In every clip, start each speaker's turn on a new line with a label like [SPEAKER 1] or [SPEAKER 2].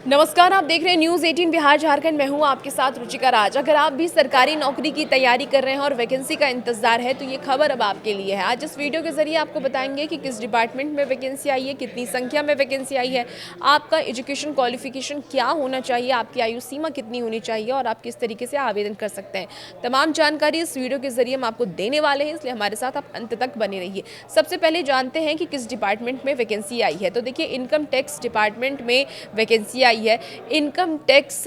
[SPEAKER 1] नमस्कार, आप देख रहे हैं न्यूज़ 18 बिहार झारखंड। मैं हूं आपके साथ रुचिका राज। अगर आप भी सरकारी नौकरी की तैयारी कर रहे हैं और वैकेंसी का इंतजार है तो ये खबर अब आपके लिए है। आज इस वीडियो के जरिए आपको बताएंगे कि किस डिपार्टमेंट में वैकेंसी आई है, कितनी संख्या में वैकेंसी आई है, आपका एजुकेशन क्वालिफिकेशन क्या होना चाहिए, आपकी आयु सीमा कितनी होनी चाहिए और आप किस तरीके से आवेदन कर सकते हैं। तमाम जानकारी इस वीडियो के जरिए हम आपको देने वाले हैं, इसलिए हमारे साथ आप अंत तक बने रहिए। सबसे पहले जानते हैं कि किस डिपार्टमेंट में वैकेंसी आई है। तो देखिए, इनकम टैक्स डिपार्टमेंट में वैकेंसी आई है। Income tax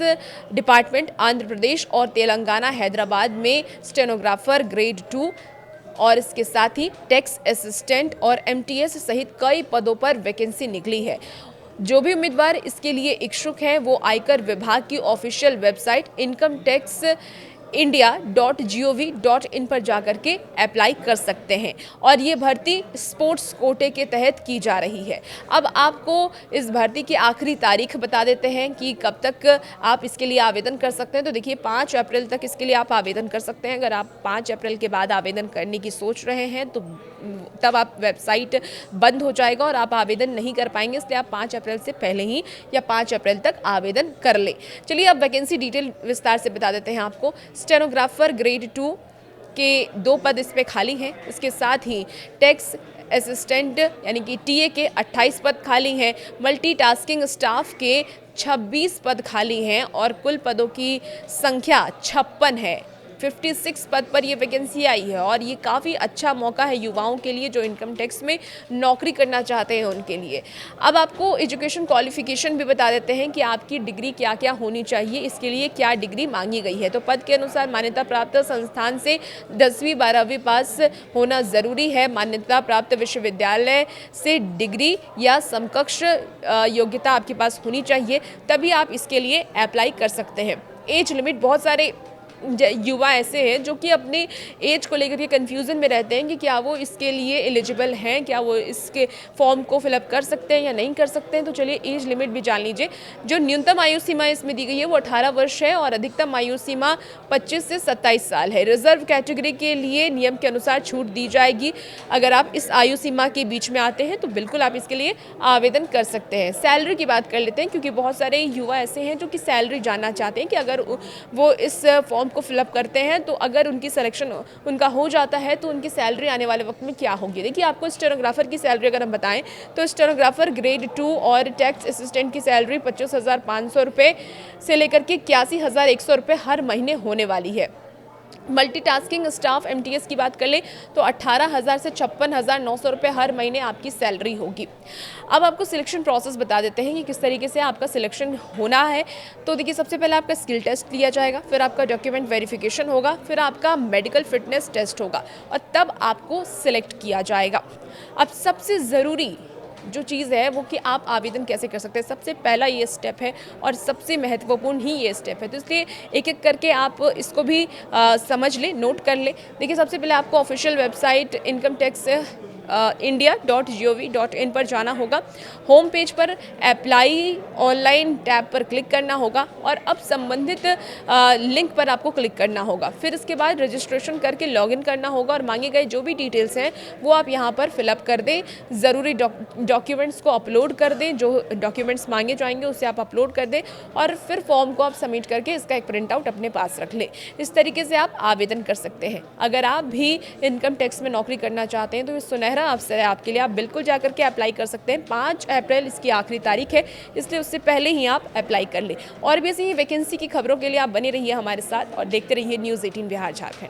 [SPEAKER 1] department Andhra Pradesh और तेलंगाना हैदराबाद में स्टेनोग्राफर ग्रेड 2 और इसके साथ ही टैक्स असिस्टेंट और एमटीएस सहित कई पदों पर वैकेंसी निकली है। जो भी उम्मीदवार इसके लिए इच्छुक हैं वो आयकर विभाग की official website income tax india.gov.in पर जाकर के अप्लाई कर सकते हैं और ये भर्ती स्पोर्ट्स कोटे के तहत की जा रही है। अब आपको इस भर्ती की आखिरी तारीख बता देते हैं कि कब तक आप इसके लिए आवेदन कर सकते हैं। तो देखिए, 5 अप्रैल तक इसके लिए आप आवेदन कर सकते हैं। अगर आप 5 अप्रैल के बाद आवेदन करने की सोच रहे हैं तो तब आप वेबसाइट बंद हो जाएगा और आप आवेदन नहीं कर पाएंगे, इसलिए आप 5 अप्रैल से पहले ही या 5 अप्रैल तक आवेदन कर लें। चलिए अब वैकेंसी डिटेल विस्तार से बता देते हैं आपको। स्टेनोग्राफर ग्रेड 2 के 2 पद इस पे खाली हैं। इसके साथ ही टैक्स असिस्टेंट यानी कि टीए के 28 पद खाली हैं। मल्टीटास्किंग स्टाफ के 26 पद खाली हैं और कुल पदों की संख्या 56 है। 56 पद पर ये वैकेंसी आई है और ये काफ़ी अच्छा मौका है युवाओं के लिए जो इनकम टैक्स में नौकरी करना चाहते हैं उनके लिए। अब आपको एजुकेशन क्वालिफिकेशन भी बता देते हैं कि आपकी डिग्री क्या क्या होनी चाहिए, इसके लिए क्या डिग्री मांगी गई है। तो पद के अनुसार मान्यता प्राप्त संस्थान से 10वीं 12वीं पास होना ज़रूरी है। मान्यता प्राप्त विश्वविद्यालय से डिग्री या समकक्ष योग्यता आपके पास होनी चाहिए, तभी आप इसके लिए अप्लाई कर सकते हैं। एज लिमिट, बहुत सारे युवा ऐसे हैं जो कि अपने एज को लेकर के कन्फ्यूज़न में रहते हैं कि क्या वो इसके लिए एलिजिबल हैं, क्या वो इसके फॉर्म को फिलअप कर सकते हैं या नहीं कर सकते हैं। तो चलिए एज लिमिट भी जान लीजिए। जो न्यूनतम आयु सीमा इसमें दी गई है वो 18 वर्ष है और अधिकतम आयु सीमा 25 से 27 साल है। रिजर्व कैटेगरी के लिए नियम के अनुसार छूट दी जाएगी। अगर आप इस आयु सीमा के बीच में आते हैं तो बिल्कुल आप इसके लिए आवेदन कर सकते हैं। सैलरी की बात कर लेते हैं, क्योंकि बहुत सारे युवा ऐसे हैं जो कि सैलरी जानना चाहते हैं कि अगर वो इस फॉर्म को फिलअप करते हैं तो अगर उनकी सिलेक्शन उनका हो जाता है तो उनकी सैलरी आने वाले वक्त में क्या होगी। देखिए, आपको स्टेनोग्राफर की सैलरी अगर हम बताएं तो स्टेनोग्राफर ग्रेड 2 और टैक्स असिस्टेंट की सैलरी 25,500 रुपये से लेकर के 81,100 रुपये हर महीने होने वाली है। मल्टीटास्किंग स्टाफ एमटीएस की बात कर ले तो 18,000 से 56,900 रुपये हर महीने आपकी सैलरी होगी। अब आपको सिलेक्शन प्रोसेस बता देते हैं कि किस तरीके से आपका सिलेक्शन होना है। तो देखिए, सबसे पहले आपका स्किल टेस्ट लिया जाएगा, फिर आपका डॉक्यूमेंट वेरिफिकेशन होगा, फिर आपका मेडिकल फिटनेस टेस्ट होगा और तब आपको सिलेक्ट किया जाएगा। अब सबसे ज़रूरी जो चीज़ है वो कि आप आवेदन कैसे कर सकते हैं, सबसे पहला ये स्टेप है और सबसे महत्वपूर्ण ही ये स्टेप है। तो इसलिए एक एक करके आप इसको भी समझ लें, नोट कर लें। देखिए, सबसे पहले आपको official website income tax india.gov.in पर जाना होगा। होम पेज पर अप्लाई ऑनलाइन टैब पर क्लिक करना होगा और अब संबंधित लिंक पर आपको क्लिक करना होगा। फिर इसके बाद रजिस्ट्रेशन करके लॉगिन करना होगा और मांगे गए जो भी डिटेल्स हैं वो आप यहाँ पर फिलअप कर दें। ज़रूरी डॉक्यूमेंट्स को अपलोड कर दें, जो डॉक्यूमेंट्स मांगे जाएंगे उसे आप अपलोड कर दें और फिर फॉर्म को आप सबमिट करके इसका एक प्रिंट आउट अपने पास रख लें। इस तरीके से आप आवेदन कर सकते हैं। अगर आप भी इनकम टैक्स में नौकरी करना चाहते हैं तो ये सुनहरा अवसर है आपके लिए, आप बिल्कुल जाकर के अप्लाई कर सकते हैं। 5 अप्रैल इसकी आखिरी तारीख है, इसलिए उससे पहले ही आप अप्लाई कर लें। और भी ऐसी ही वैकेंसी की खबरों के लिए आप बने रहिए हमारे साथ और देखते रहिए न्यूज़ 18 बिहार झारखंड।